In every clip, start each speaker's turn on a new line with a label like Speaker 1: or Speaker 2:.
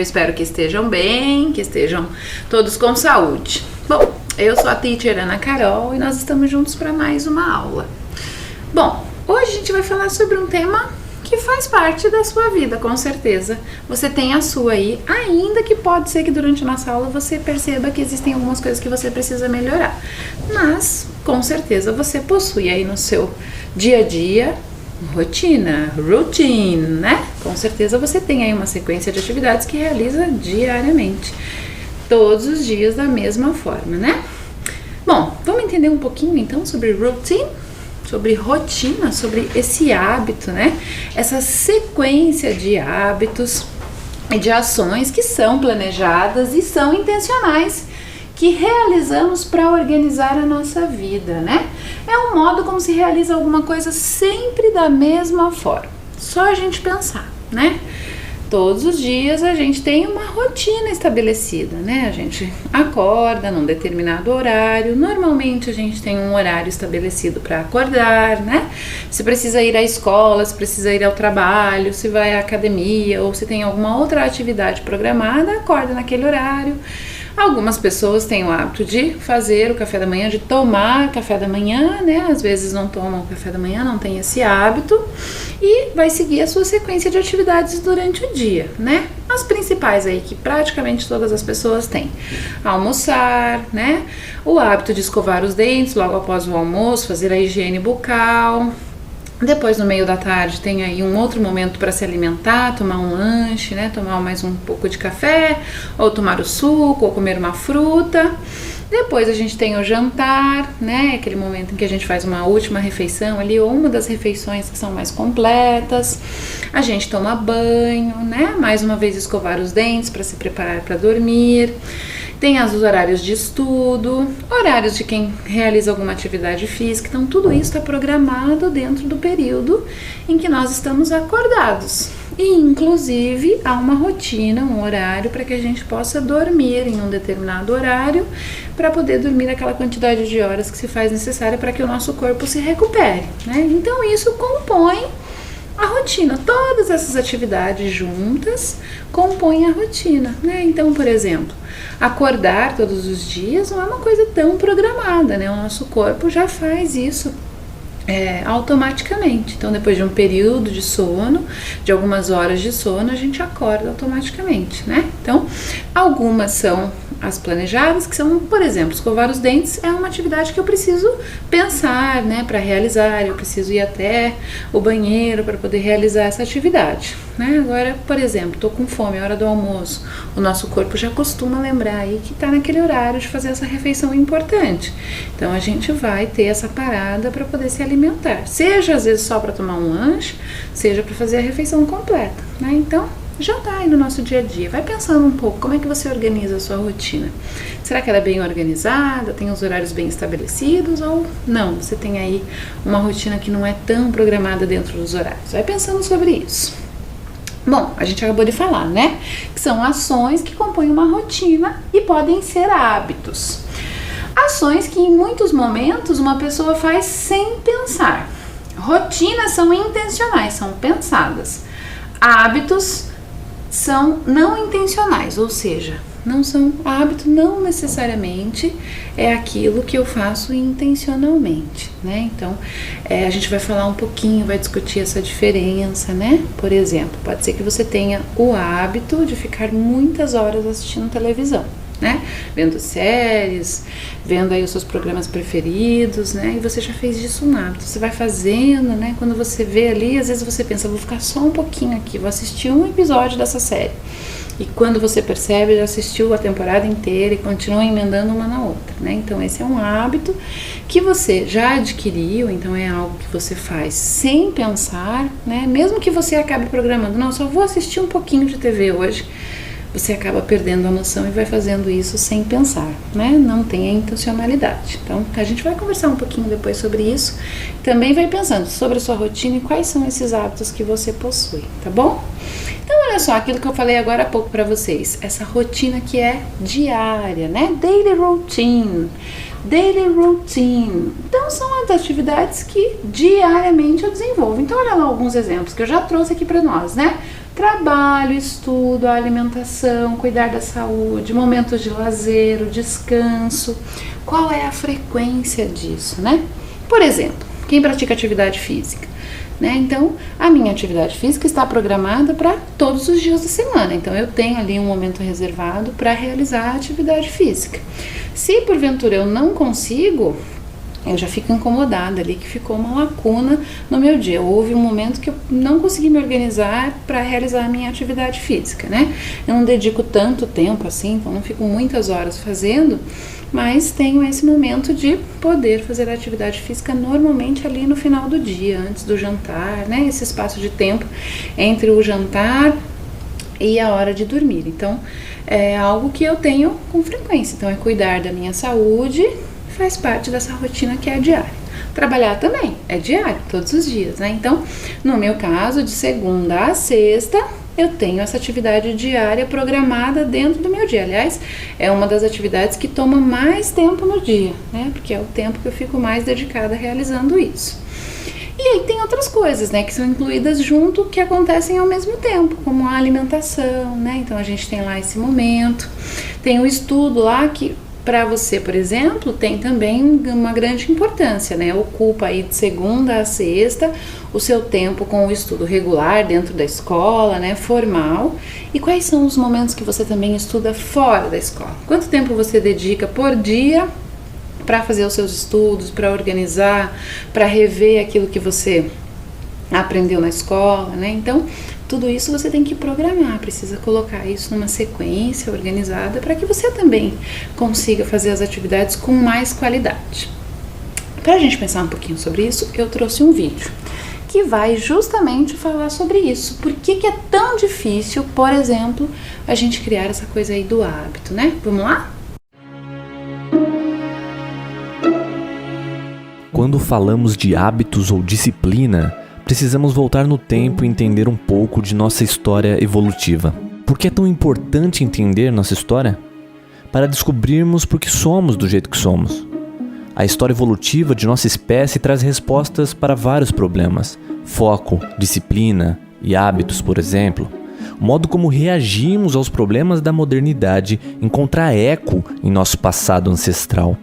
Speaker 1: espero que estejam bem, que estejam todos com saúde. Bom, eu sou a teacher Ana Carol e nós estamos juntos para mais uma aula. Bom, hoje a gente vai falar sobre um tema que faz parte da sua vida, com certeza. Você tem a sua aí, ainda que pode ser que durante a nossa aula você perceba que existem algumas coisas que você precisa melhorar. Mas, com certeza, você possui aí no seu dia a dia routine, né? Com certeza você tem aí uma sequência de atividades que realiza diariamente, todos os dias da mesma forma, né? Bom, vamos entender um pouquinho então sobre routine, sobre rotina, sobre esse hábito, né? Essa sequência de hábitos e de ações que são planejadas e são intencionais, que realizamos para organizar a nossa vida, né? É um modo como se realiza alguma coisa sempre da mesma forma. Só a gente pensar, né? Todos os dias a gente tem uma rotina estabelecida, né? A gente acorda num determinado horário. Normalmente a gente tem um horário estabelecido para acordar, né? Se precisa ir à escola, se precisa ir ao trabalho, se vai à academia ou se tem alguma outra atividade programada, acorda naquele horário. Algumas pessoas têm o hábito de fazer o café da manhã, de tomar café da manhã, né? Às vezes não tomam o café da manhã, não tem esse hábito e vai seguir a sua sequência de atividades durante o dia, né? As principais aí que praticamente todas as pessoas têm: almoçar, né? O hábito de escovar os dentes logo após o almoço, fazer a higiene bucal. Depois, no meio da tarde, tem aí um outro momento para se alimentar, tomar um lanche, né? Tomar mais um pouco de café, ou tomar o suco, ou comer uma fruta. Depois a gente tem o jantar, né? Aquele momento em que a gente faz uma última refeição ali, ou uma das refeições que são mais completas. A gente toma banho, né? Mais uma vez escovar os dentes para se preparar para dormir. Tem os horários de estudo, horários de quem realiza alguma atividade física. Então, tudo isso está programado dentro do período em que nós estamos acordados. E, inclusive, há uma rotina, um horário para que a gente possa dormir em um determinado horário, para poder dormir aquela quantidade de horas que se faz necessária para que o nosso corpo se recupere, né? Então, isso compõe a rotina. Todas essas atividades juntas compõem a rotina, né? Então, por exemplo, acordar todos os dias não é uma coisa tão programada, né? O nosso corpo já faz isso automaticamente. Então, depois de um período de sono, de algumas horas de sono, a gente acorda automaticamente, né? Então, algumas são as planejadas, que são, por exemplo, escovar os dentes é uma atividade que eu preciso pensar, né, para realizar. Eu preciso ir até o banheiro para poder realizar essa atividade, né? Agora, por exemplo, tô com fome, é hora do almoço. O nosso corpo já costuma lembrar aí que tá naquele horário de fazer essa refeição importante. Então, a gente vai ter essa parada para poder se alimentar. Seja, às vezes, só para tomar um lanche, seja para fazer a refeição completa, né? Então, já tá aí no nosso dia a dia. Vai pensando um pouco, como é que você organiza a sua rotina? Será que ela é bem organizada? Tem os horários bem estabelecidos ou não? Você tem aí uma rotina que não é tão programada dentro dos horários. Vai pensando sobre isso. Bom, a gente acabou de falar, né? Que são ações que compõem uma rotina e podem ser hábitos. Ações que em muitos momentos uma pessoa faz sem pensar. Rotinas são intencionais, são pensadas. Hábitos são não intencionais, ou seja, não são hábito, não necessariamente é aquilo que eu faço intencionalmente, né? Então, a gente vai falar um pouquinho, vai discutir essa diferença, né? Por exemplo, pode ser que você tenha o hábito de ficar muitas horas assistindo televisão, né? Vendo séries, vendo aí os seus programas preferidos, né? E você já fez disso um hábito, você vai fazendo, né? Quando você vê ali, às vezes você pensa, vou ficar só um pouquinho aqui, vou assistir um episódio dessa série. E quando você percebe, já assistiu a temporada inteira e continua emendando uma na outra, né? Então, esse é um hábito que você já adquiriu, então é algo que você faz sem pensar, né? Mesmo que você acabe programando, não, só vou assistir um pouquinho de TV hoje, você acaba perdendo a noção e vai fazendo isso sem pensar, né? Não tem a intencionalidade. Então, a gente vai conversar um pouquinho depois sobre isso. Também vai pensando sobre a sua rotina e quais são esses hábitos que você possui, tá bom? Então, olha só, aquilo que eu falei agora há pouco para vocês, essa rotina que é diária, né? Daily routine. Então, são as atividades que diariamente eu desenvolvo. Então, olha lá alguns exemplos que eu já trouxe aqui para nós, né? Trabalho, estudo, a alimentação, cuidar da saúde, momentos de lazer, o descanso. Qual é a frequência disso, né? Por exemplo, quem pratica atividade física, né? Então, a minha atividade física está programada para todos os dias da semana. Então, eu tenho ali um momento reservado para realizar a atividade física. Se porventura eu não consigo, eu já fico incomodada ali, que ficou uma lacuna no meu dia. Houve um momento que eu não consegui me organizar para realizar a minha atividade física, né? Eu não dedico tanto tempo assim, então não fico muitas horas fazendo, mas tenho esse momento de poder fazer a atividade física normalmente ali no final do dia, antes do jantar, né? Esse espaço de tempo entre o jantar e a hora de dormir. Então, é algo que eu tenho com frequência. Então, é cuidar da minha saúde, faz parte dessa rotina que é diária. Trabalhar também é diário, todos os dias, né? Então, no meu caso, de segunda a sexta, eu tenho essa atividade diária programada dentro do meu dia. Aliás, é uma das atividades que toma mais tempo no dia, né? Porque é o tempo que eu fico mais dedicada realizando isso. E aí tem outras coisas, né, que são incluídas junto, que acontecem ao mesmo tempo, como a alimentação, né? Então, a gente tem lá esse momento. Tem o estudo lá que, para você, por exemplo, tem também uma grande importância, né? Ocupa aí de segunda a sexta o seu tempo com o estudo regular dentro da escola, né? Formal. E quais são os momentos que você também estuda fora da escola? Quanto tempo você dedica por dia para fazer os seus estudos, para organizar, para rever aquilo que você aprendeu na escola, né? Então, tudo isso você tem que programar, precisa colocar isso numa sequência organizada para que você também consiga fazer as atividades com mais qualidade. Para a gente pensar um pouquinho sobre isso, eu trouxe um vídeo que vai justamente falar sobre isso. Por que é tão difícil, por exemplo, a gente criar essa coisa aí do hábito, né? Vamos lá?
Speaker 2: Quando falamos de hábitos ou disciplina, precisamos voltar no tempo e entender um pouco de nossa história evolutiva. Por que é tão importante entender nossa história? Para descobrirmos por que somos do jeito que somos. A história evolutiva de nossa espécie traz respostas para vários problemas. Foco, disciplina e hábitos, por exemplo. O modo como reagimos aos problemas da modernidade encontra eco em nosso passado ancestral.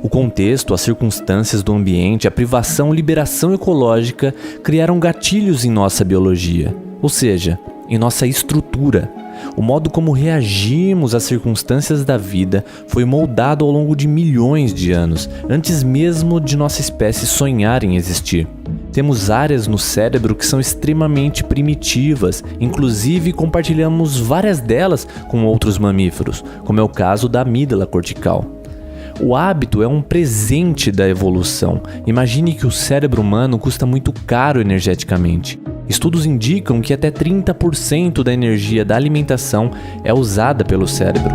Speaker 2: O contexto, as circunstâncias do ambiente, a privação e liberação ecológica criaram gatilhos em nossa biologia, ou seja, em nossa estrutura. O modo como reagimos às circunstâncias da vida foi moldado ao longo de milhões de anos, antes mesmo de nossa espécie sonhar em existir. Temos áreas no cérebro que são extremamente primitivas, inclusive compartilhamos várias delas com outros mamíferos, como é o caso da amígdala cortical. O hábito é um presente da evolução. Imagine que o cérebro humano custa muito caro energeticamente. Estudos indicam que até 30% da energia da alimentação é usada pelo cérebro.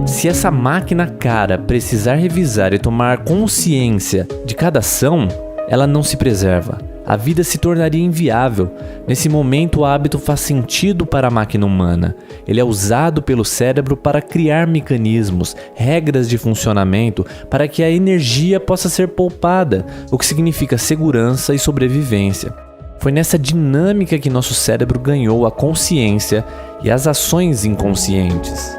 Speaker 2: Se essa máquina cara precisar revisar e tomar consciência de cada ação, ela não se preserva. A vida se tornaria inviável. Nesse momento, o hábito faz sentido para a máquina humana. Ele é usado pelo cérebro para criar mecanismos, regras de funcionamento para que a energia possa ser poupada, o que significa segurança e sobrevivência. Foi nessa dinâmica que nosso cérebro ganhou a consciência e as ações inconscientes.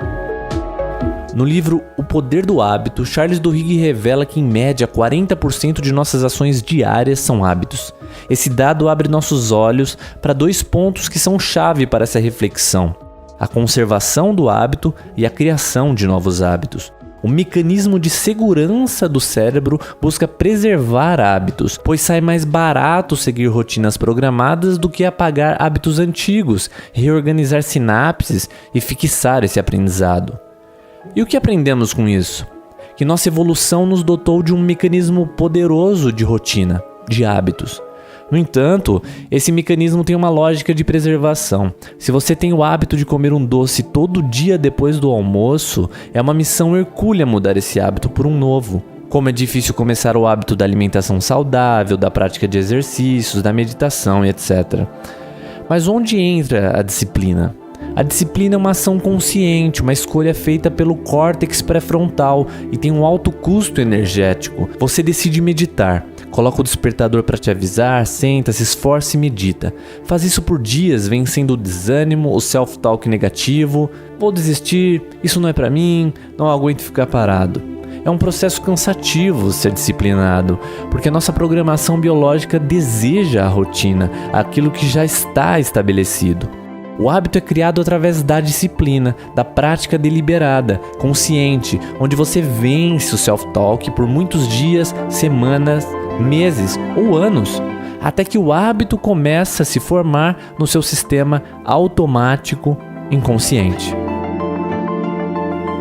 Speaker 2: No livro O Poder do Hábito, Charles Duhigg revela que em média 40% de nossas ações diárias são hábitos. Esse dado abre nossos olhos para dois pontos que são chave para essa reflexão: a conservação do hábito e a criação de novos hábitos. O mecanismo de segurança do cérebro busca preservar hábitos, pois sai mais barato seguir rotinas programadas do que apagar hábitos antigos, reorganizar sinapses e fixar esse aprendizado. E o que aprendemos com isso? Que nossa evolução nos dotou de um mecanismo poderoso de rotina, de hábitos. No entanto, esse mecanismo tem uma lógica de preservação. Se você tem o hábito de comer um doce todo dia depois do almoço, é uma missão hercúlea mudar esse hábito por um novo. Como é difícil começar o hábito da alimentação saudável, da prática de exercícios, da meditação e etc. Mas onde entra a disciplina? A disciplina é uma ação consciente, uma escolha feita pelo córtex pré-frontal e tem um alto custo energético. Você decide meditar, Coloca o despertador para te avisar, senta, se esforça e medita. Faz isso por dias, vencendo o desânimo, o self-talk negativo. Vou desistir, isso não é para mim, não aguento ficar parado. É um processo cansativo ser disciplinado, porque a nossa programação biológica deseja a rotina, aquilo que já está estabelecido. O hábito é criado através da disciplina, da prática deliberada, consciente, onde você vence o self-talk por muitos dias, semanas, meses ou anos, até que o hábito começa a se formar no seu sistema automático inconsciente.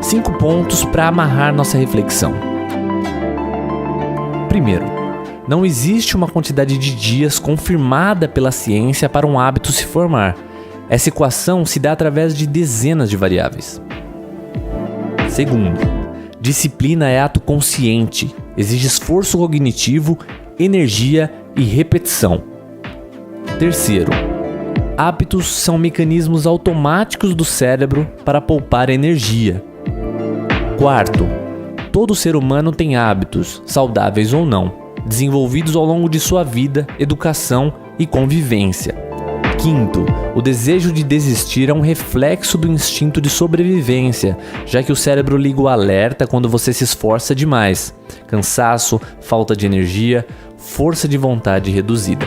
Speaker 2: 5 pontos para amarrar nossa reflexão. Primeiro, não existe uma quantidade de dias confirmada pela ciência para um hábito se formar. Essa equação se dá através de dezenas de variáveis. Segundo, disciplina é ato consciente, exige esforço cognitivo, energia e repetição. Terceiro, hábitos são mecanismos automáticos do cérebro para poupar energia. Quarto, todo ser humano tem hábitos, saudáveis ou não, desenvolvidos ao longo de sua vida, educação e convivência. Quinto, o desejo de desistir é um reflexo do instinto de sobrevivência, já que o cérebro liga o alerta quando você se esforça demais. Cansaço, falta de energia, força de vontade reduzida.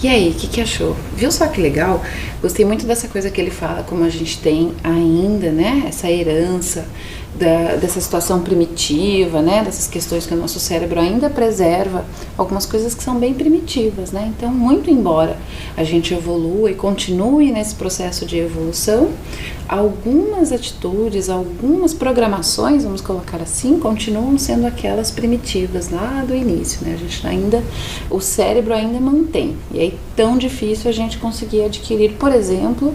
Speaker 1: E aí, o que achou? Viu só que legal? Gostei muito dessa coisa que ele fala, como a gente tem ainda, né, essa herança dessa situação primitiva, né, dessas questões que o nosso cérebro ainda preserva, algumas coisas que são bem primitivas, né? Então, muito embora a gente evolua e continue nesse processo de evolução, algumas atitudes, algumas programações, vamos colocar assim, continuam sendo aquelas primitivas lá do início, né? A gente ainda, o cérebro ainda mantém, e aí tão difícil a gente conseguir adquirir, por exemplo,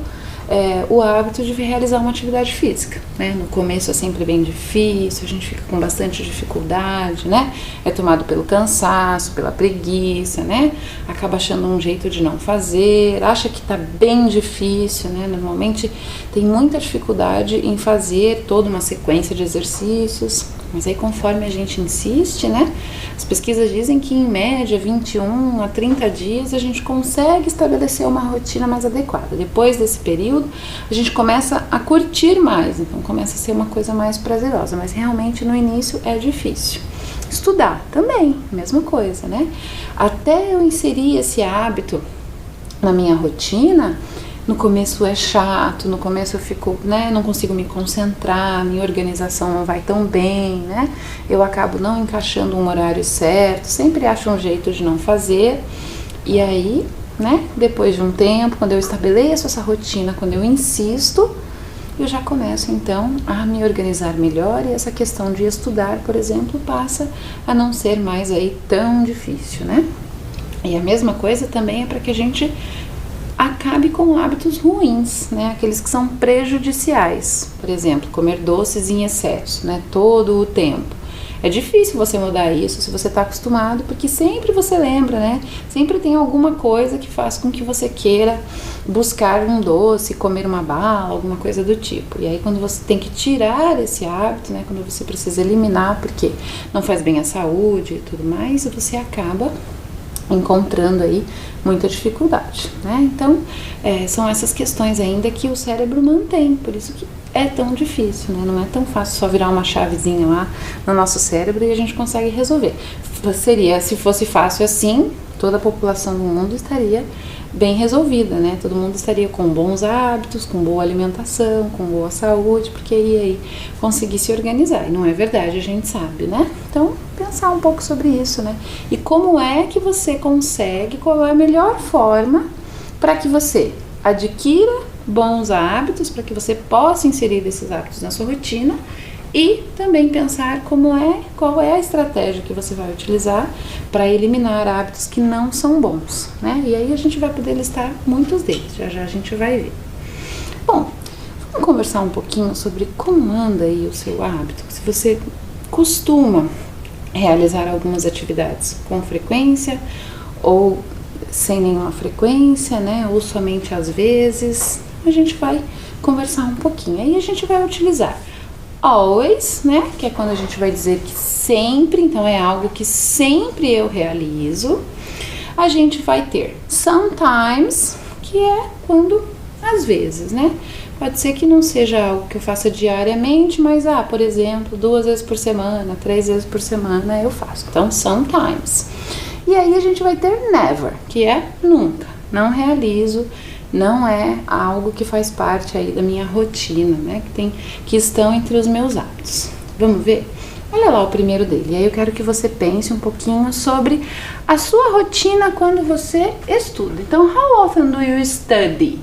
Speaker 1: o hábito de realizar uma atividade física, né? No começo é sempre bem difícil, a gente fica com bastante dificuldade, né? É tomado pelo cansaço, pela preguiça, né? Acaba achando um jeito de não fazer, acha que tá bem difícil, né? Normalmente tem muita dificuldade em fazer toda uma sequência de exercícios, mas aí conforme a gente insiste, né? As pesquisas dizem que em média 21 a 30 dias a gente consegue estabelecer uma rotina mais adequada. Depois desse período a gente começa a curtir mais, então começa a ser uma coisa mais prazerosa, mas realmente no início é difícil. Estudar também, mesma coisa, né? Até eu inserir esse hábito na minha rotina, no começo é chato, no começo eu fico, né, não consigo me concentrar, minha organização não vai tão bem, né? Eu acabo não encaixando um horário certo, sempre acho um jeito de não fazer. E aí, né, depois de um tempo, quando eu estabeleço essa rotina, quando eu insisto, eu já começo então a me organizar melhor e essa questão de estudar, por exemplo, passa a não ser mais aí tão difícil, né? E a mesma coisa também é para que a gente acabe com hábitos ruins, né? Aqueles que são prejudiciais, por exemplo, comer doces em excesso, né? Todo o tempo. É difícil você mudar isso se você está acostumado, porque sempre você lembra, né? Sempre tem alguma coisa que faz com que você queira buscar um doce, comer uma bala, alguma coisa do tipo. E aí quando você tem que tirar esse hábito, né? Quando você precisa eliminar porque não faz bem à saúde e tudo mais, você acaba encontrando aí muita dificuldade, né? Então, são essas questões ainda que o cérebro mantém, por isso que é tão difícil, né? Não é tão fácil só virar uma chavezinha lá no nosso cérebro e a gente consegue resolver. Se fosse fácil assim, toda a população do mundo estaria bem resolvida, né? Todo mundo estaria com bons hábitos, com boa alimentação, com boa saúde, porque ia aí conseguir se organizar. E não é verdade, a gente sabe, né? Então, pensar um pouco sobre isso, né? E como é que você consegue, qual é a melhor forma para que você adquira bons hábitos, para que você possa inserir esses hábitos na sua rotina e também pensar qual é a estratégia que você vai utilizar para eliminar hábitos que não são bons, né? E aí a gente vai poder listar muitos deles, já a gente vai ver. Bom, vamos conversar um pouquinho sobre como anda aí o seu hábito, se você costuma realizar algumas atividades com frequência ou sem nenhuma frequência, né? Ou somente às vezes. A gente vai conversar um pouquinho. Aí a gente vai utilizar always, né? Que é quando a gente vai dizer que sempre, então é algo que sempre eu realizo. A gente vai ter sometimes, que é quando às vezes, né? Pode ser que não seja algo que eu faça diariamente, mas, por exemplo, 2 vezes por semana, 3 vezes por semana eu faço. Então, sometimes. E aí a gente vai ter never, que é nunca. Não realizo, não é algo que faz parte aí da minha rotina, né? Que estão entre os meus hábitos. Vamos ver? Olha lá o primeiro dele. E aí eu quero que você pense um pouquinho sobre a sua rotina quando você estuda. Então, how often do you study?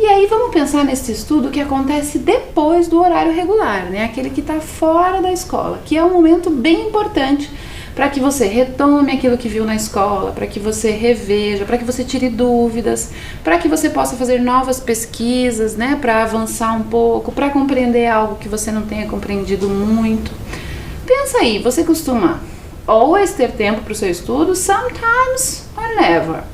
Speaker 1: E aí vamos pensar nesse estudo que acontece depois do horário regular, né? Aquele que está fora da escola, que é um momento bem importante para que você retome aquilo que viu na escola, para que você reveja, para que você tire dúvidas, para que você possa fazer novas pesquisas, né? Para avançar um pouco, para compreender algo que você não tenha compreendido muito. Pensa aí, você costuma always ter tempo para o seu estudo, sometimes or never?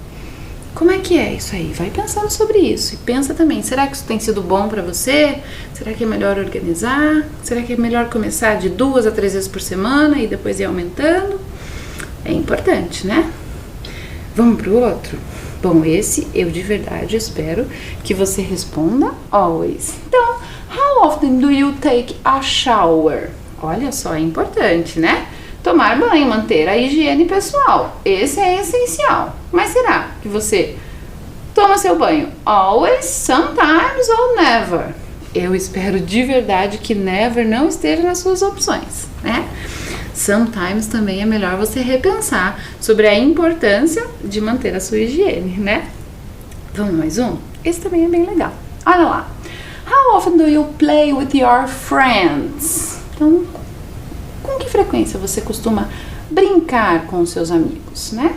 Speaker 1: Como é que é isso aí? Vai pensando sobre isso. E pensa também, será que isso tem sido bom para você? Será que é melhor organizar? Será que é melhor começar de 2 a 3 vezes por semana e depois ir aumentando? É importante, né? Vamos pro outro? Bom, esse eu de verdade espero que você responda always. Então, how often do you take a shower? Olha só, é importante, né? Tomar banho, manter a higiene pessoal. Esse é essencial. Mas será que você toma seu banho always, sometimes ou never? Eu espero de verdade que never não esteja nas suas opções, né? Sometimes também é melhor você repensar sobre a importância de manter a sua higiene, né? Vamos mais um? Esse também é bem legal. Olha lá. How often do you play with your friends? Então, com que frequência você costuma brincar com os seus amigos, né?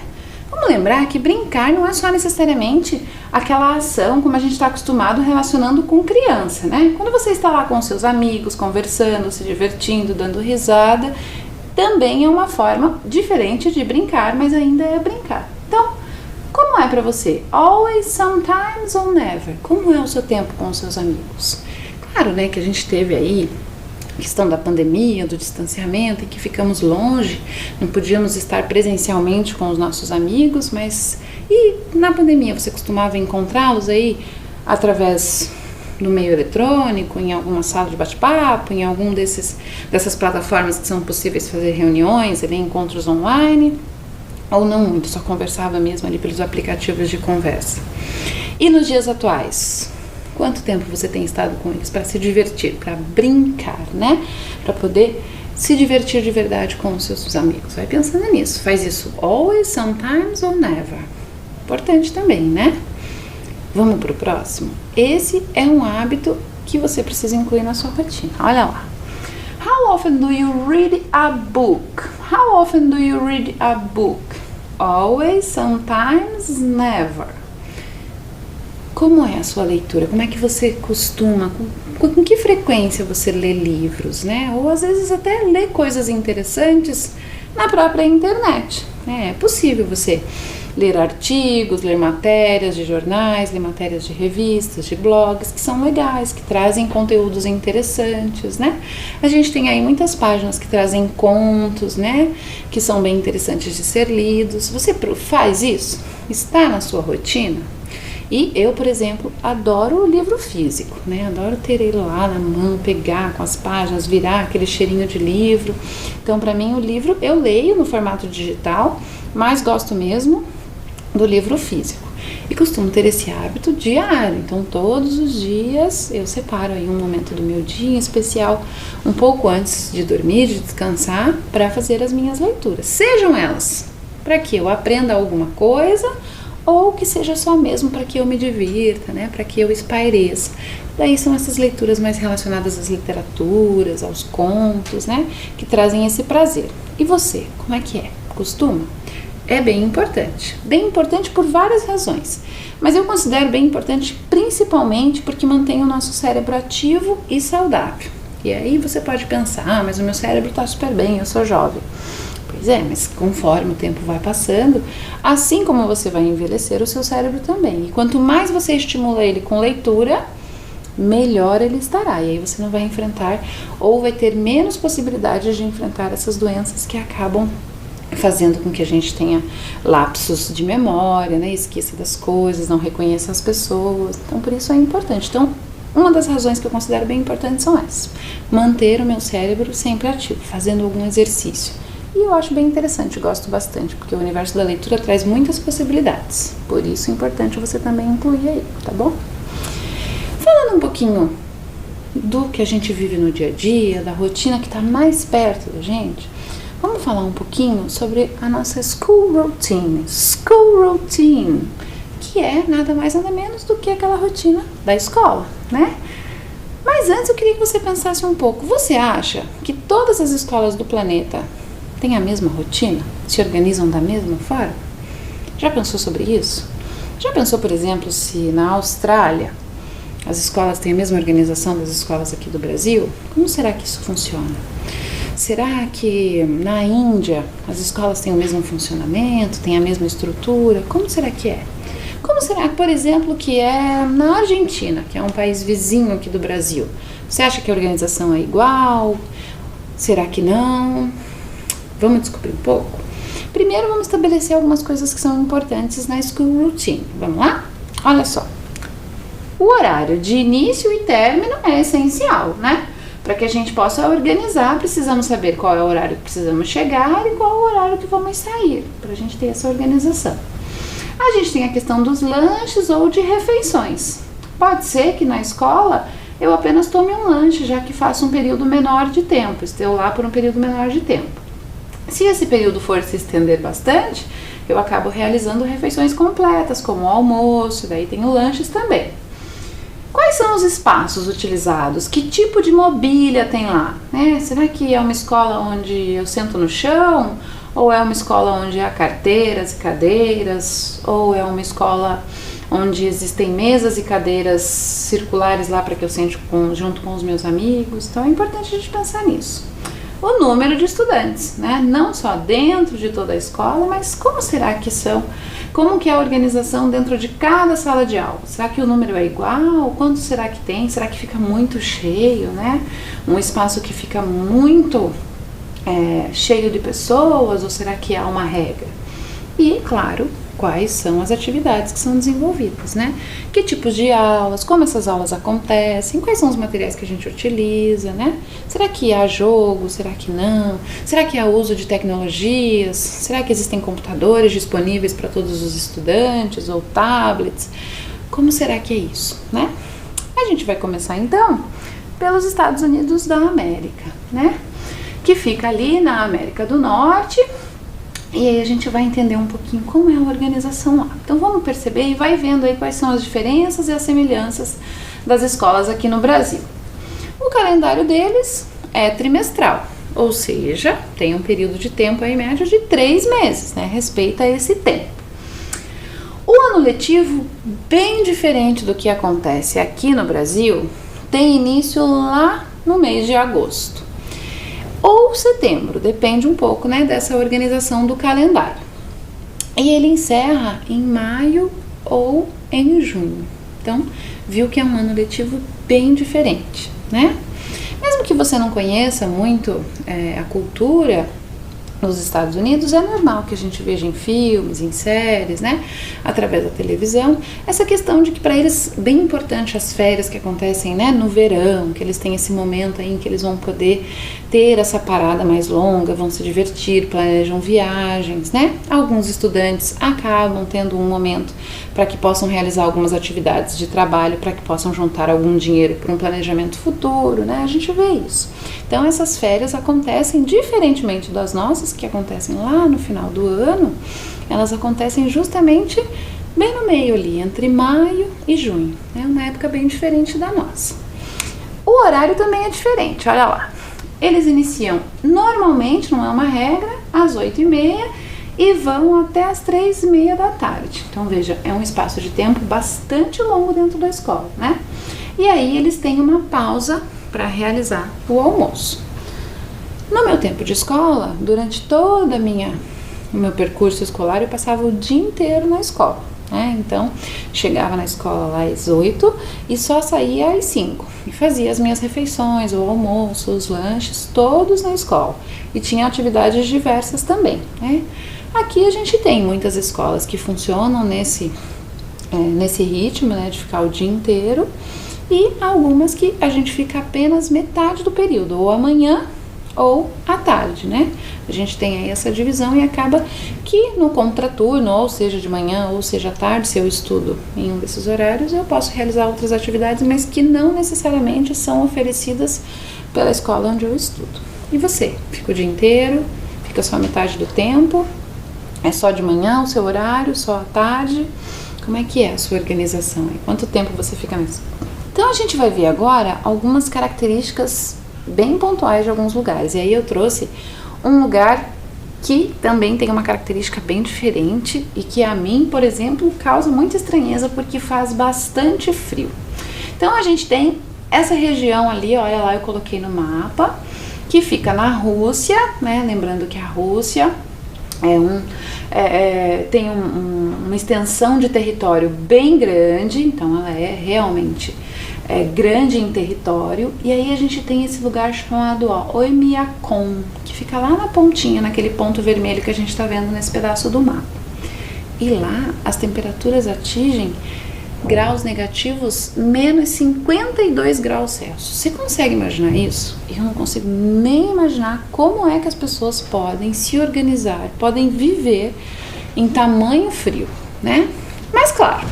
Speaker 1: Vamos lembrar que brincar não é só necessariamente aquela ação como a gente está acostumado relacionando com criança, né? Quando você está lá com os seus amigos, conversando, se divertindo, dando risada, também é uma forma diferente de brincar, mas ainda é brincar. Então, como é para você? Always, sometimes ou never? Como é o seu tempo com os seus amigos? Claro, né, que a gente teve aí a questão da pandemia, do distanciamento, em que ficamos longe, não podíamos estar presencialmente com os nossos amigos, mas e na pandemia você costumava encontrá-los aí através do meio eletrônico, em alguma sala de bate-papo, em algum dessas plataformas que são possíveis fazer reuniões, ali, encontros online, ou não muito, só conversava mesmo ali pelos aplicativos de conversa. E nos dias atuais? Quanto tempo você tem estado com eles para se divertir, para brincar, né? Para poder se divertir de verdade com os seus amigos. Vai pensando nisso. Faz isso always, sometimes ou never. Importante também, né? Vamos para o próximo? Esse é um hábito que você precisa incluir na sua rotina. Olha lá. How often do you read a book? How often do you read a book? Always, sometimes, never. Como é a sua leitura? Como é que você costuma, com que frequência você lê livros, né? Ou às vezes até lê coisas interessantes na própria internet. É possível você ler artigos, ler matérias de jornais, ler matérias de revistas, de blogs, que são legais, que trazem conteúdos interessantes, né? A gente tem aí muitas páginas que trazem contos, né? Que são bem interessantes de ser lidos. Você faz isso? Está na sua rotina? E eu, por exemplo, adoro o livro físico, né? Adoro ter ele lá na mão, pegar com as páginas, virar aquele cheirinho de livro. Então, para mim, o livro eu leio no formato digital, mas gosto mesmo do livro físico. E costumo ter esse hábito diário. Então, todos os dias eu separo aí um momento do meu dia em especial, um pouco antes de dormir, de descansar, para fazer as minhas leituras. Sejam elas para que eu aprenda alguma coisa, ou que seja só mesmo para que eu me divirta, né? Para que eu espaireça. Daí são essas leituras mais relacionadas às literaturas, aos contos, né? Que trazem esse prazer. E você, como é que é? Costuma? É bem importante por várias razões, mas eu considero bem importante principalmente porque mantém o nosso cérebro ativo e saudável. E aí você pode pensar, mas o meu cérebro está super bem, eu sou jovem. Pois é, mas conforme o tempo vai passando, assim como você vai envelhecer, o seu cérebro também. E quanto mais você estimula ele com leitura, melhor ele estará. E aí você não vai enfrentar ou vai ter menos possibilidade de enfrentar essas doenças que acabam fazendo com que a gente tenha lapsos de memória, né? Esqueça das coisas, não reconheça as pessoas. Então, por isso é importante. Então, uma das razões que eu considero bem importantes são essas. Manter o meu cérebro sempre ativo, fazendo algum exercício. E eu acho bem interessante, gosto bastante, porque o universo da leitura traz muitas possibilidades. Por isso é importante você também incluir aí, tá bom? Falando um pouquinho do que a gente vive no dia a dia, da rotina que está mais perto da gente, vamos falar um pouquinho sobre a nossa school routine. School routine, que é nada mais nada menos do que aquela rotina da escola, né? Mas antes eu queria que você pensasse um pouco. Você acha que todas as escolas do planeta têm a mesma rotina? Se organizam da mesma forma? Já pensou sobre isso? Já pensou, por exemplo, se na Austrália as escolas têm a mesma organização das escolas aqui do Brasil? Como será que isso funciona? Será que na Índia as escolas têm o mesmo funcionamento, têm a mesma estrutura? Como será que é? Como será, por exemplo, que é na Argentina, que é um país vizinho aqui do Brasil? Você acha que a organização é igual? Será que não? Vamos descobrir um pouco? Primeiro vamos estabelecer algumas coisas que são importantes na school routine. Vamos lá? Olha só. O horário de início e término é essencial, né? Para que a gente possa organizar, precisamos saber qual é o horário que precisamos chegar e qual é o horário que vamos sair, para a gente ter essa organização. A gente tem a questão dos lanches ou de refeições. Pode ser que na escola eu apenas tome um lanche, já que faço um período menor de tempo, estou lá por um período menor de tempo. Se esse período for se estender bastante, eu acabo realizando refeições completas, como o almoço, daí tem o lanches também. Quais são os espaços utilizados? Que tipo de mobília tem lá? Será que é uma escola onde eu sento no chão? Ou é uma escola onde há carteiras e cadeiras? Ou é uma escola onde existem mesas e cadeiras circulares lá para que eu sente junto com os meus amigos? Então é importante a gente pensar nisso. O número de estudantes, né? Não só dentro de toda a escola, mas como será que são? Como que é a organização dentro de cada sala de aula? Será que o número é igual? Quanto será que tem? Será que fica muito cheio, né? Um espaço que fica muito cheio de pessoas, ou será que há uma regra? E, claro, quais são as atividades que são desenvolvidas, né? Que tipos de aulas, como essas aulas acontecem, quais são os materiais que a gente utiliza, né? Será que há jogo, será que não? Será que há uso de tecnologias? Será que existem computadores disponíveis para todos os estudantes ou tablets? Como será que é isso, né? A gente vai começar então pelos Estados Unidos da América, né? Que fica ali na América do Norte. E aí a gente vai entender um pouquinho como é a organização lá. Então vamos perceber e vai vendo aí quais são as diferenças e as semelhanças das escolas aqui no Brasil. O calendário deles é trimestral, ou seja, tem um período de tempo aí médio de 3 meses, né? Respeita esse tempo. O ano letivo, bem diferente do que acontece aqui no Brasil, tem início lá no mês de agosto. Ou setembro, depende um pouco, né, dessa organização do calendário. E ele encerra em maio ou em junho. Então, viu que é um ano letivo bem diferente, né? Mesmo que você não conheça muito a cultura nos Estados Unidos, é normal que a gente veja em filmes, em séries, né, através da televisão, essa questão de que para eles bem importante as férias que acontecem, né, no verão, que eles têm esse momento aí em que eles vão poder ter essa parada mais longa, vão se divertir, planejam viagens, né? Alguns estudantes acabam tendo um momento para que possam realizar algumas atividades de trabalho, para que possam juntar algum dinheiro para um planejamento futuro, né? A gente vê isso. Então essas férias acontecem diferentemente das nossas, que acontecem lá no final do ano, elas acontecem justamente bem no meio ali, entre maio e junho. É uma época bem diferente da nossa. O horário também é diferente, olha lá. Eles iniciam normalmente, não é uma regra, às 8h30 e vão até às 3h30 da tarde. Então veja, é um espaço de tempo bastante longo dentro da escola, né? E aí eles têm uma pausa para realizar o almoço. No meu tempo de escola, durante todo o meu percurso escolar, eu passava o dia inteiro na escola, né? Então, chegava na escola lá às 8 e só saía às 5. E fazia as minhas refeições, o almoço, os lanches, todos na escola. E tinha atividades diversas também, né? Aqui a gente tem muitas escolas que funcionam nesse ritmo, né, de ficar o dia inteiro, e algumas que a gente fica apenas metade do período, ou amanhã ou à tarde, né? A gente tem aí essa divisão e acaba que no contraturno, ou seja de manhã ou seja à tarde, se eu estudo em um desses horários, eu posso realizar outras atividades, mas que não necessariamente são oferecidas pela escola onde eu estudo. E você? Fica o dia inteiro? Fica só metade do tempo? É só de manhã o seu horário? Só à tarde? Como é que é a sua organização aí? Quanto tempo você fica nisso? Então a gente vai ver agora algumas características bem pontuais de alguns lugares. E aí eu trouxe um lugar que também tem uma característica bem diferente e que a mim, por exemplo, causa muita estranheza porque faz bastante frio. Então a gente tem essa região ali, olha lá, eu coloquei no mapa, que fica na Rússia, né? Lembrando que a Rússia tem uma extensão de território bem grande, então ela é realmente grande em território. E aí a gente tem esse lugar chamado Oymyakon, que fica lá na pontinha, naquele ponto vermelho que a gente está vendo nesse pedaço do mapa. E lá as temperaturas atingem graus negativos menos 52 graus Celsius. Você consegue imaginar isso? Eu não consigo nem imaginar como é que as pessoas podem se organizar, podem viver em tamanho frio, né? Mas claro,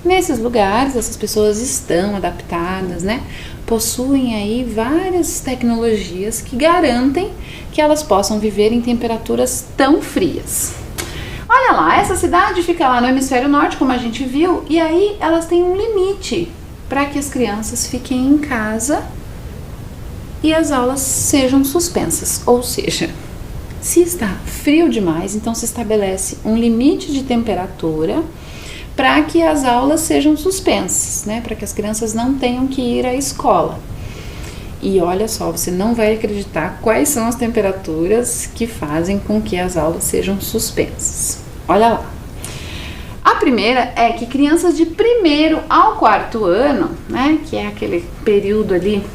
Speaker 1: nesses lugares essas pessoas estão adaptadas, né? Possuem aí várias tecnologias que garantem que elas possam viver em temperaturas tão frias. Olha lá, essa cidade fica lá no hemisfério norte, como a gente viu, e aí elas têm um limite para que as crianças fiquem em casa e as aulas sejam suspensas. Ou seja, se está frio demais, então se estabelece um limite de temperatura para que as aulas sejam suspensas, né? Para que as crianças não tenham que ir à escola. E olha só, você não vai acreditar quais são as temperaturas que fazem com que as aulas sejam suspensas. Olha lá. A primeira é que crianças de 1º ao 4º ano, né, que é aquele período ali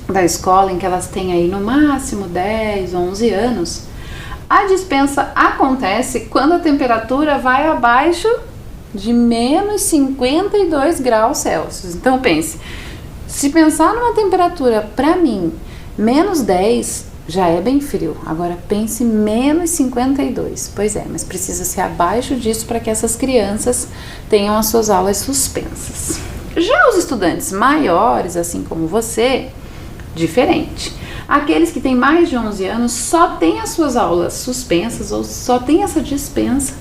Speaker 1: da escola em que elas têm aí no máximo 10, 11 anos, a dispensa acontece quando a temperatura vai abaixo de menos 52 graus Celsius. Então pense, se pensar numa temperatura, para mim, menos 10 já é bem frio. Agora pense menos 52. Pois é, mas precisa ser abaixo disso para que essas crianças tenham as suas aulas suspensas. Já os estudantes maiores, assim como você, diferente. Aqueles que têm mais de 11 anos só têm as suas aulas suspensas ou só têm essa dispensa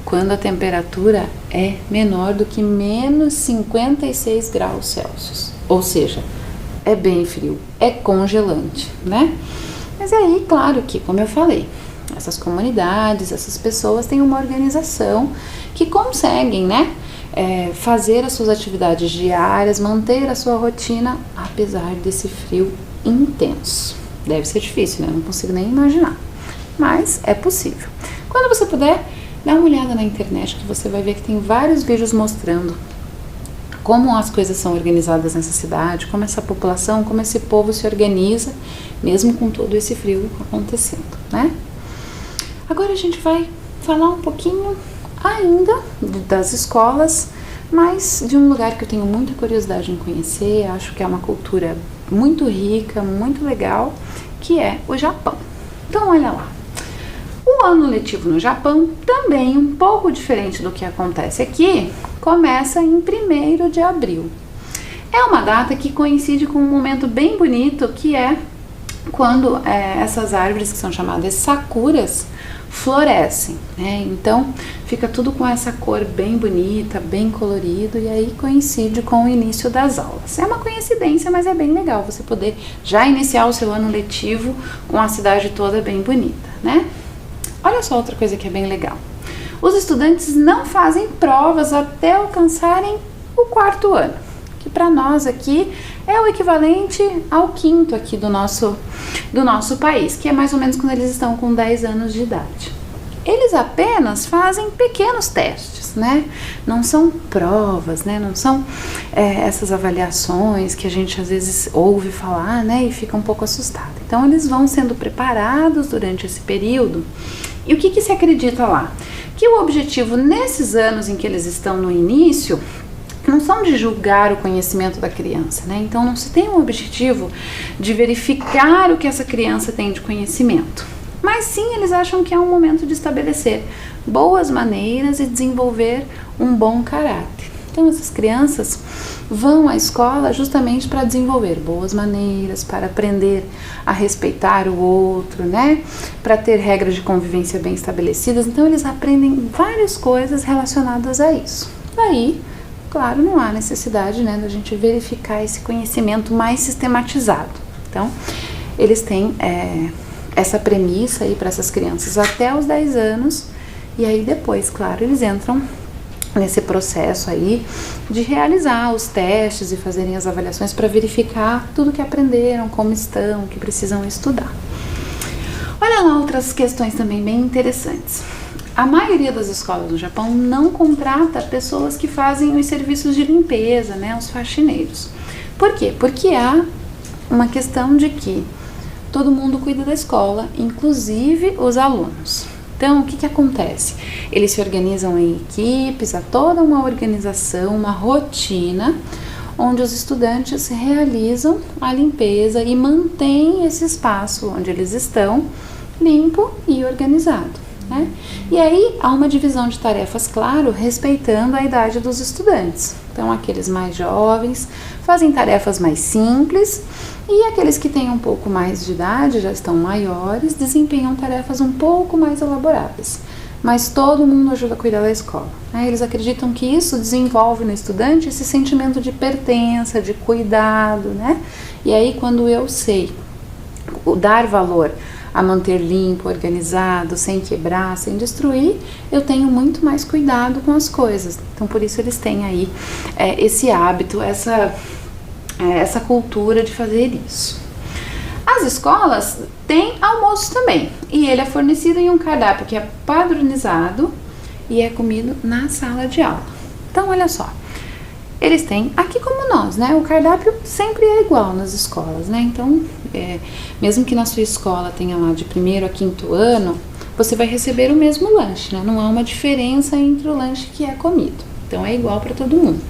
Speaker 1: quando a temperatura é menor do que menos 56 graus Celsius. Ou seja, é bem frio, é congelante, né? Mas aí, claro que, como eu falei, essas comunidades, essas pessoas têm uma organização que conseguem, né, fazer as suas atividades diárias, manter a sua rotina, apesar desse frio intenso. Deve ser difícil, né? Não consigo nem imaginar, mas é possível. Quando você puder, dá uma olhada na internet que você vai ver que tem vários vídeos mostrando como as coisas são organizadas nessa cidade, como essa população, como esse povo se organiza, mesmo com todo esse frio acontecendo, né? Agora a gente vai falar um pouquinho ainda das escolas, mas de um lugar que eu tenho muita curiosidade em conhecer, acho que é uma cultura muito rica, muito legal, que é o Japão. Então olha lá. O ano letivo no Japão, também um pouco diferente do que acontece aqui, começa em 1º de abril. É uma data que coincide com um momento bem bonito, que é quando essas árvores que são chamadas sakuras florescem, né? Então fica tudo com essa cor bem bonita, bem colorido, e aí coincide com o início das aulas. É uma coincidência, mas é bem legal você poder já iniciar o seu ano letivo com a cidade toda bem bonita, né? Olha só outra coisa que é bem legal. Os estudantes não fazem provas até alcançarem o 4º ano, que para nós aqui é o equivalente ao quinto aqui do nosso país, que é mais ou menos quando eles estão com 10 anos de idade. Eles apenas fazem pequenos testes, né? Não são provas, né? Não são essas avaliações que a gente às vezes ouve falar, né? E fica um pouco assustado. Então, eles vão sendo preparados durante esse período. E o que se acredita lá? Que o objetivo nesses anos em que eles estão no início não são de julgar o conhecimento da criança, né? Então, não se tem um objetivo de verificar o que essa criança tem de conhecimento. Mas sim, eles acham que é um momento de estabelecer boas maneiras e desenvolver um bom caráter. Então, essas crianças vão à escola justamente para desenvolver boas maneiras, para aprender a respeitar o outro, né? Para ter regras de convivência bem estabelecidas. Então, eles aprendem várias coisas relacionadas a isso. Daí, claro, não há necessidade, né, da gente verificar esse conhecimento mais sistematizado. Então, eles têm essa premissa aí para essas crianças até os 10 anos, e aí depois, claro, eles entram nesse processo aí de realizar os testes e fazerem as avaliações para verificar tudo que aprenderam, como estão, o que precisam estudar. Olha lá outras questões também bem interessantes. A maioria das escolas no Japão não contrata pessoas que fazem os serviços de limpeza, né, os faxineiros. Por quê? Porque há uma questão de que todo mundo cuida da escola, inclusive os alunos. Então, o que acontece? Eles se organizam em equipes, há toda uma organização, uma rotina, onde os estudantes realizam a limpeza e mantêm esse espaço onde eles estão limpo e organizado, né? E aí, há uma divisão de tarefas, claro, respeitando a idade dos estudantes. Então, aqueles mais jovens fazem tarefas mais simples, e aqueles que têm um pouco mais de idade, já estão maiores, desempenham tarefas um pouco mais elaboradas. Mas todo mundo ajuda a cuidar da escola, né? Eles acreditam que isso desenvolve no estudante esse sentimento de pertença, de cuidado, né? E aí, quando eu sei dar valor a manter limpo, organizado, sem quebrar, sem destruir, eu tenho muito mais cuidado com as coisas. Então, por isso eles têm aí esse hábito, essa cultura de fazer isso. As escolas têm almoço também, e ele é fornecido em um cardápio que é padronizado e é comido na sala de aula. Então, olha só, eles têm, aqui como nós, né? O cardápio sempre é igual nas escolas, né? Então, mesmo que na sua escola tenha lá de 1º a 5º ano, você vai receber o mesmo lanche, né? Não há uma diferença entre o lanche que é comido. Então, é igual para todo mundo.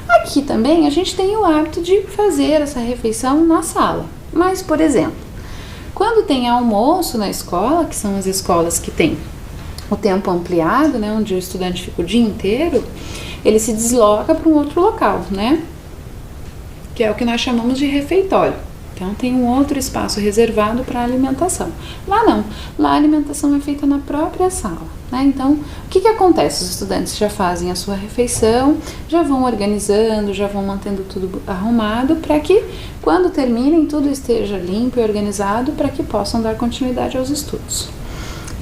Speaker 1: Aqui também a gente tem o hábito de fazer essa refeição na sala. Mas, por exemplo, quando tem almoço na escola, que são as escolas que têm o tempo ampliado, né, onde o estudante fica o dia inteiro, ele se desloca para um outro local, né, que é o que nós chamamos de refeitório. Então, tem um outro espaço reservado para alimentação. Lá não, lá a alimentação é feita na própria sala, né? Então, o que acontece? Os estudantes já fazem a sua refeição, já vão organizando, já vão mantendo tudo arrumado para que, quando terminem, tudo esteja limpo e organizado para que possam dar continuidade aos estudos.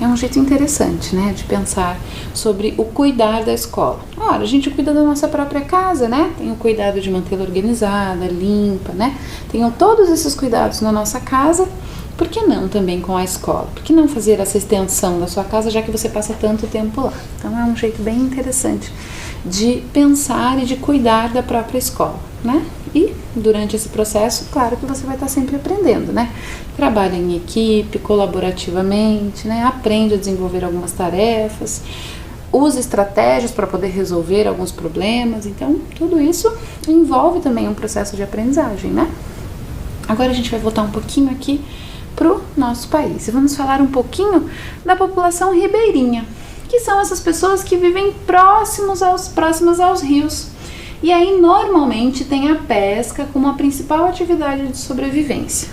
Speaker 1: É um jeito interessante, né, de pensar sobre o cuidar da escola. Ora, a gente cuida da nossa própria casa, né? Tem o cuidado de mantê-la organizada, limpa, né? Tenham todos esses cuidados na nossa casa, por que não também com a escola? Por que não fazer essa extensão da sua casa, já que você passa tanto tempo lá? Então, é um jeito bem interessante de pensar e de cuidar da própria escola, né? E durante esse processo, claro que você vai estar sempre aprendendo, né? Trabalha em equipe, colaborativamente, né? Aprende a desenvolver algumas tarefas, usa estratégias para poder resolver alguns problemas. Então, tudo isso envolve também um processo de aprendizagem, né? Agora a gente vai voltar um pouquinho aqui para o nosso país e vamos falar um pouquinho da população ribeirinha, que são essas pessoas que vivem próximas aos rios. E aí, normalmente, tem a pesca como a principal atividade de sobrevivência.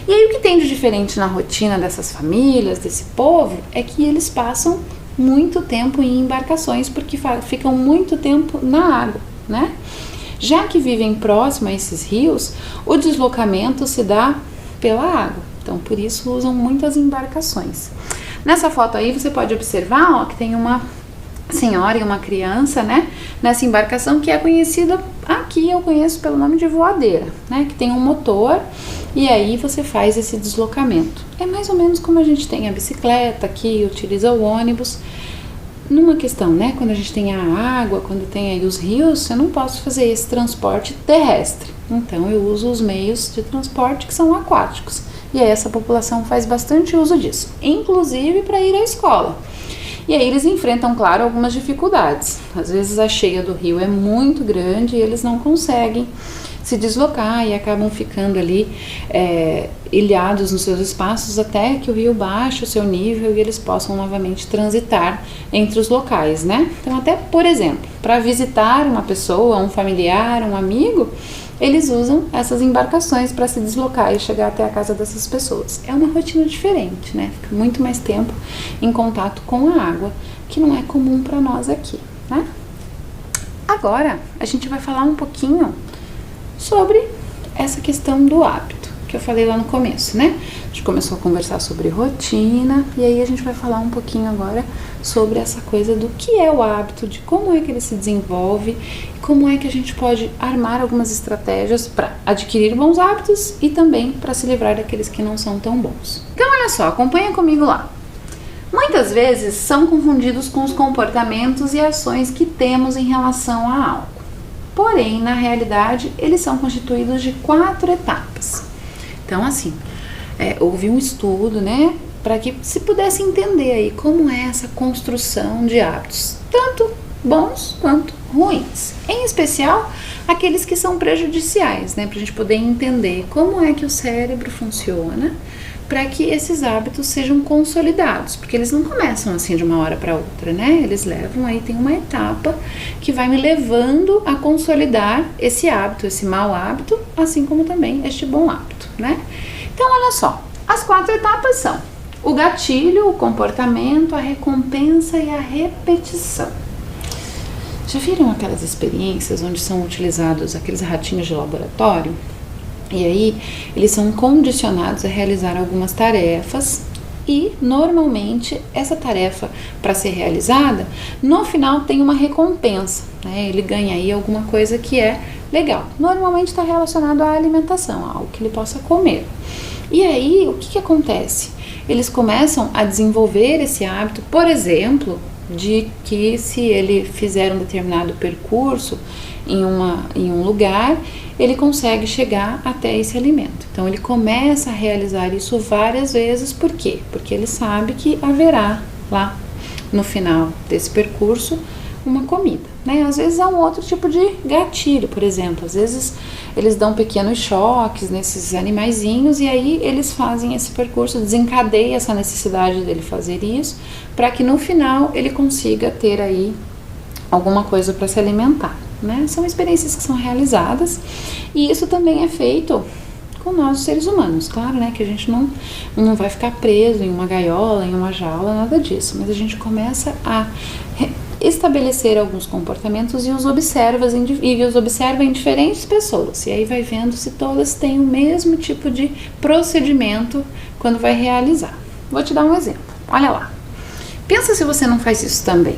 Speaker 1: E aí, o que tem de diferente na rotina dessas famílias, desse povo, é que eles passam muito tempo em embarcações, porque ficam muito tempo na água, né? Já que vivem próximo a esses rios, o deslocamento se dá pela água. Então, por isso, usam muitas embarcações. Nessa foto aí, você pode observar, ó, que tem uma senhora e uma criança, né, nessa embarcação que é conhecida aqui, eu conheço pelo nome de voadeira, né, que tem um motor e aí você faz esse deslocamento. É mais ou menos como a gente tem a bicicleta aqui, utiliza o ônibus. Numa questão, né, quando a gente tem a água, quando tem aí os rios, eu não posso fazer esse transporte terrestre. Então eu uso os meios de transporte que são aquáticos. E aí essa população faz bastante uso disso, inclusive para ir à escola. E aí eles enfrentam, claro, algumas dificuldades. Às vezes a cheia do rio é muito grande e eles não conseguem se deslocar e acabam ficando ali ilhados nos seus espaços até que o rio baixe o seu nível e eles possam novamente transitar entre os locais, né? Então até, por exemplo, para visitar uma pessoa, um familiar, um amigo, eles usam essas embarcações para se deslocar e chegar até a casa dessas pessoas. É uma rotina diferente, né? Fica muito mais tempo em contato com a água, que não é comum para nós aqui, né? Agora, a gente vai falar um pouquinho sobre essa questão do hábito, que eu falei lá no começo, né? A gente começou a conversar sobre rotina, e aí a gente vai falar um pouquinho agora sobre essa coisa do que é o hábito, de como é que ele se desenvolve, como é que a gente pode armar algumas estratégias para adquirir bons hábitos e também para se livrar daqueles que não são tão bons. Então olha só, acompanha comigo lá. Muitas vezes são confundidos com os comportamentos e ações que temos em relação a algo. Porém, na realidade, eles são constituídos de 4 etapas. Então, assim, houve um estudo, né, para que se pudesse entender aí como é essa construção de hábitos, tanto bons quanto ruins. Em especial, aqueles que são prejudiciais, né, para a gente poder entender como é que o cérebro funciona, para que esses hábitos sejam consolidados, porque eles não começam assim de uma hora para outra, né? Eles levam aí, tem uma etapa que vai me levando a consolidar esse hábito, esse mau hábito, assim como também este bom hábito, né? Então, olha só, as 4 etapas são o gatilho, o comportamento, a recompensa e a repetição. Já viram aquelas experiências onde são utilizados aqueles ratinhos de laboratório? E aí, eles são condicionados a realizar algumas tarefas e, normalmente, essa tarefa, para ser realizada, no final tem uma recompensa, né? Ele ganha aí alguma coisa que é legal. Normalmente está relacionado à alimentação, a algo que ele possa comer. E aí, o que acontece? Eles começam a desenvolver esse hábito, por exemplo, de que se ele fizer um determinado percurso em um lugar, ele consegue chegar até esse alimento. Então ele começa a realizar isso várias vezes. Por quê? Porque ele sabe que haverá lá no final desse percurso uma comida, né? Às vezes há um outro tipo de gatilho, por exemplo, às vezes eles dão pequenos choques nesses animaizinhos e aí eles fazem esse percurso, desencadeia essa necessidade dele fazer isso, para que no final ele consiga ter aí alguma coisa para se alimentar, né? São experiências que são realizadas e isso também é feito com nós, os seres humanos, claro, né? Que a gente não vai ficar preso em uma gaiola, em uma jaula, nada disso, mas a gente começa a estabelecer alguns comportamentos e os observa em diferentes pessoas, e aí vai vendo se todas têm o mesmo tipo de procedimento quando vai realizar. Vou te dar um exemplo, olha lá. Pensa se você não faz isso também.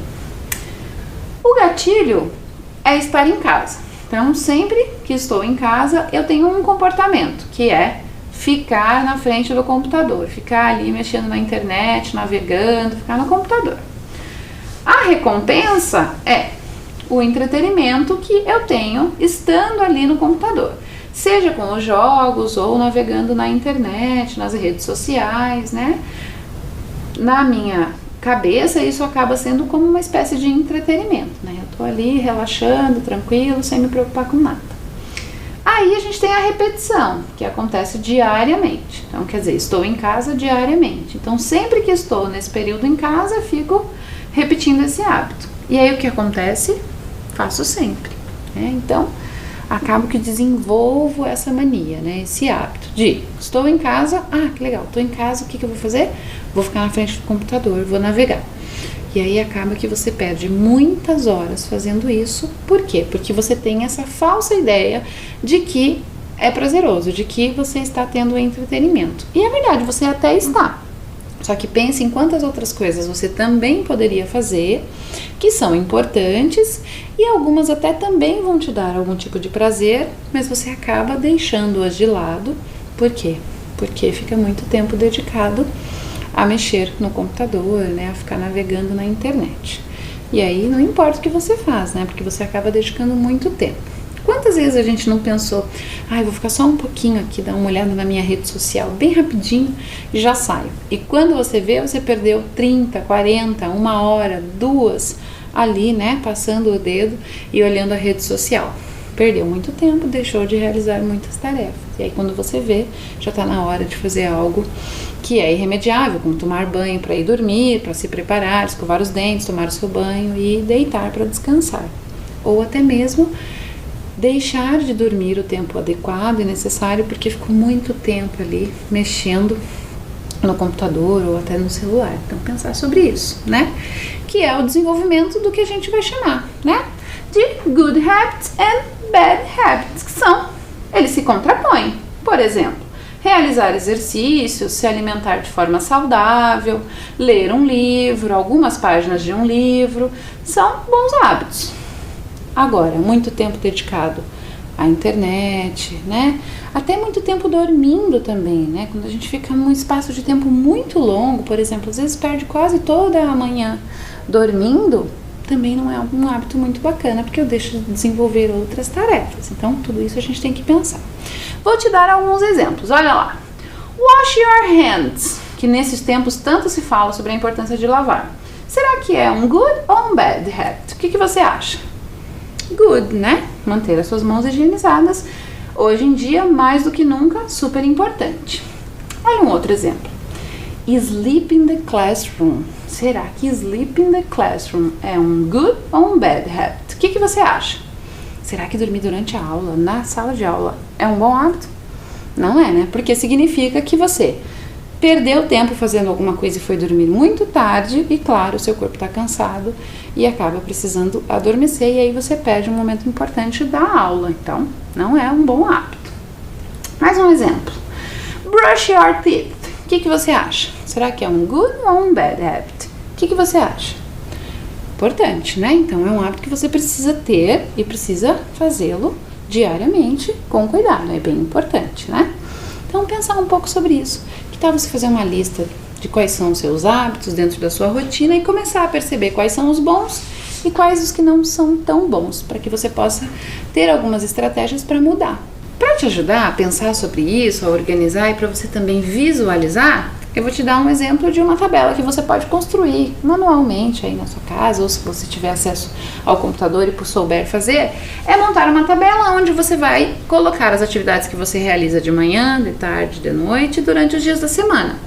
Speaker 1: O gatilho é estar em casa. Então, sempre que estou em casa, eu tenho um comportamento, que é ficar na frente do computador, ficar ali mexendo na internet, navegando, ficar no computador. A recompensa é o entretenimento que eu tenho estando ali no computador, seja com os jogos ou navegando na internet, nas redes sociais, né? Na minha cabeça, isso acaba sendo como uma espécie de entretenimento, né? Eu tô ali relaxando, tranquilo, sem me preocupar com nada. Aí a gente tem a repetição, que acontece diariamente. Então, quer dizer, estou em casa diariamente. Então, sempre que estou nesse período em casa, fico repetindo esse hábito. E aí o que acontece? Faço sempre, né? Então, acabo que desenvolvo essa mania, né? Esse hábito de estou em casa, que legal, estou em casa, o que eu vou fazer? Vou ficar na frente do computador, vou navegar. E aí acaba que você perde muitas horas fazendo isso. Por quê? Porque você tem essa falsa ideia de que é prazeroso, de que você está tendo entretenimento. E é verdade, você até está. Só que pense em quantas outras coisas você também poderia fazer, que são importantes, e algumas até também vão te dar algum tipo de prazer, mas você acaba deixando-as de lado. Por quê? Porque fica muito tempo dedicado a mexer no computador, né, a ficar navegando na internet. E aí não importa o que você faz, né, porque você acaba dedicando muito tempo. Quantas vezes a gente não pensou, vou ficar só um pouquinho aqui, dar uma olhada na minha rede social, bem rapidinho, e já saio. E quando você vê, você perdeu 30, 40, 1 hora, 2, ali, né, passando o dedo e olhando a rede social. Perdeu muito tempo, deixou de realizar muitas tarefas. E aí quando você vê, já está na hora de fazer algo que é irremediável, como tomar banho para ir dormir, para se preparar, escovar os dentes, tomar o seu banho e deitar para descansar. Ou até mesmo deixar de dormir o tempo adequado e necessário porque ficou muito tempo ali mexendo no computador ou até no celular. Então pensar sobre isso, né? Que é o desenvolvimento do que a gente vai chamar, né, de good habits and bad habits, que eles se contrapõem. Por exemplo, realizar exercícios, se alimentar de forma saudável, ler um livro, algumas páginas de um livro, são bons hábitos. Agora, muito tempo dedicado à internet, né? Até muito tempo dormindo também, né? Quando a gente fica num espaço de tempo muito longo, por exemplo, às vezes perde quase toda a manhã dormindo, também não é um hábito muito bacana, porque eu deixo de desenvolver outras tarefas. Então, tudo isso a gente tem que pensar. Vou te dar alguns exemplos, olha lá. Wash your hands, que nesses tempos tanto se fala sobre a importância de lavar. Será que é um good ou um bad habit? O que você acha? Good, né? Manter as suas mãos higienizadas, hoje em dia, mais do que nunca, super importante. Olha um outro exemplo. Sleep in the classroom. Será que sleep in the classroom é um good ou um bad habit? O que você acha? Será que dormir durante a aula, na sala de aula, é um bom hábito? Não é, né? Porque significa que você perdeu tempo fazendo alguma coisa e foi dormir muito tarde e, claro, o seu corpo está cansado e acaba precisando adormecer e aí você perde um momento importante da aula. Então, não é um bom hábito. Mais um exemplo. Brush your teeth. O que você acha? Será que é um good ou um bad habit? O que você acha? Importante, né? Então, é um hábito que você precisa ter e precisa fazê-lo diariamente com cuidado. É bem importante, né? Então, pensar um pouco sobre isso. Que tal você fazer uma lista de quais são os seus hábitos dentro da sua rotina e começar a perceber quais são os bons e quais os que não são tão bons, para que você possa ter algumas estratégias para mudar. Para te ajudar a pensar sobre isso, a organizar e para você também visualizar, eu vou te dar um exemplo de uma tabela que você pode construir manualmente aí na sua casa, ou se você tiver acesso ao computador e souber fazer, é montar uma tabela onde você vai colocar as atividades que você realiza de manhã, de tarde, de noite, durante os dias da semana.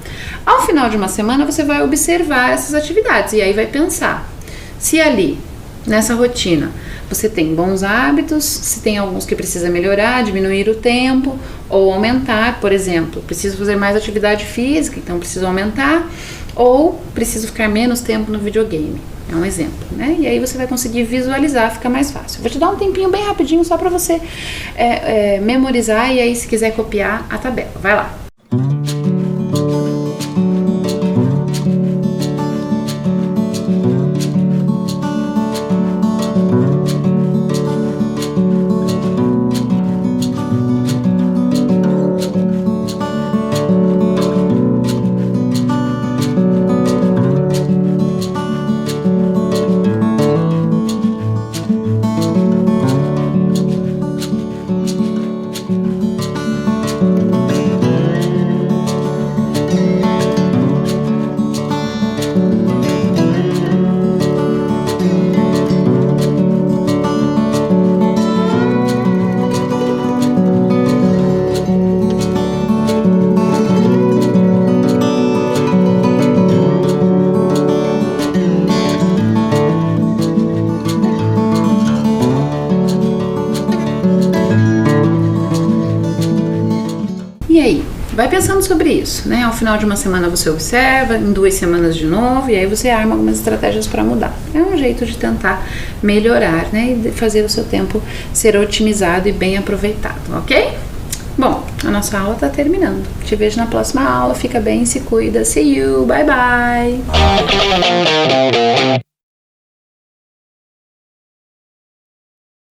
Speaker 1: Ao final de uma semana, você vai observar essas atividades e aí vai pensar se ali, nessa rotina, você tem bons hábitos, se tem alguns que precisa melhorar, diminuir o tempo ou aumentar, por exemplo, preciso fazer mais atividade física, então preciso aumentar, ou preciso ficar menos tempo no videogame. É um exemplo, né? E aí você vai conseguir visualizar, fica mais fácil. Vou te dar um tempinho bem rapidinho só para você memorizar e aí se quiser copiar a tabela. Vai lá. E aí, vai pensando sobre isso, né? Ao final de uma semana você observa, em 2 semanas de novo, e aí você arma algumas estratégias para mudar. É um jeito de tentar melhorar, né? E fazer o seu tempo ser otimizado e bem aproveitado, ok? Bom, a nossa aula tá terminando. Te vejo na próxima aula. Fica bem, se cuida. See you. Bye, bye.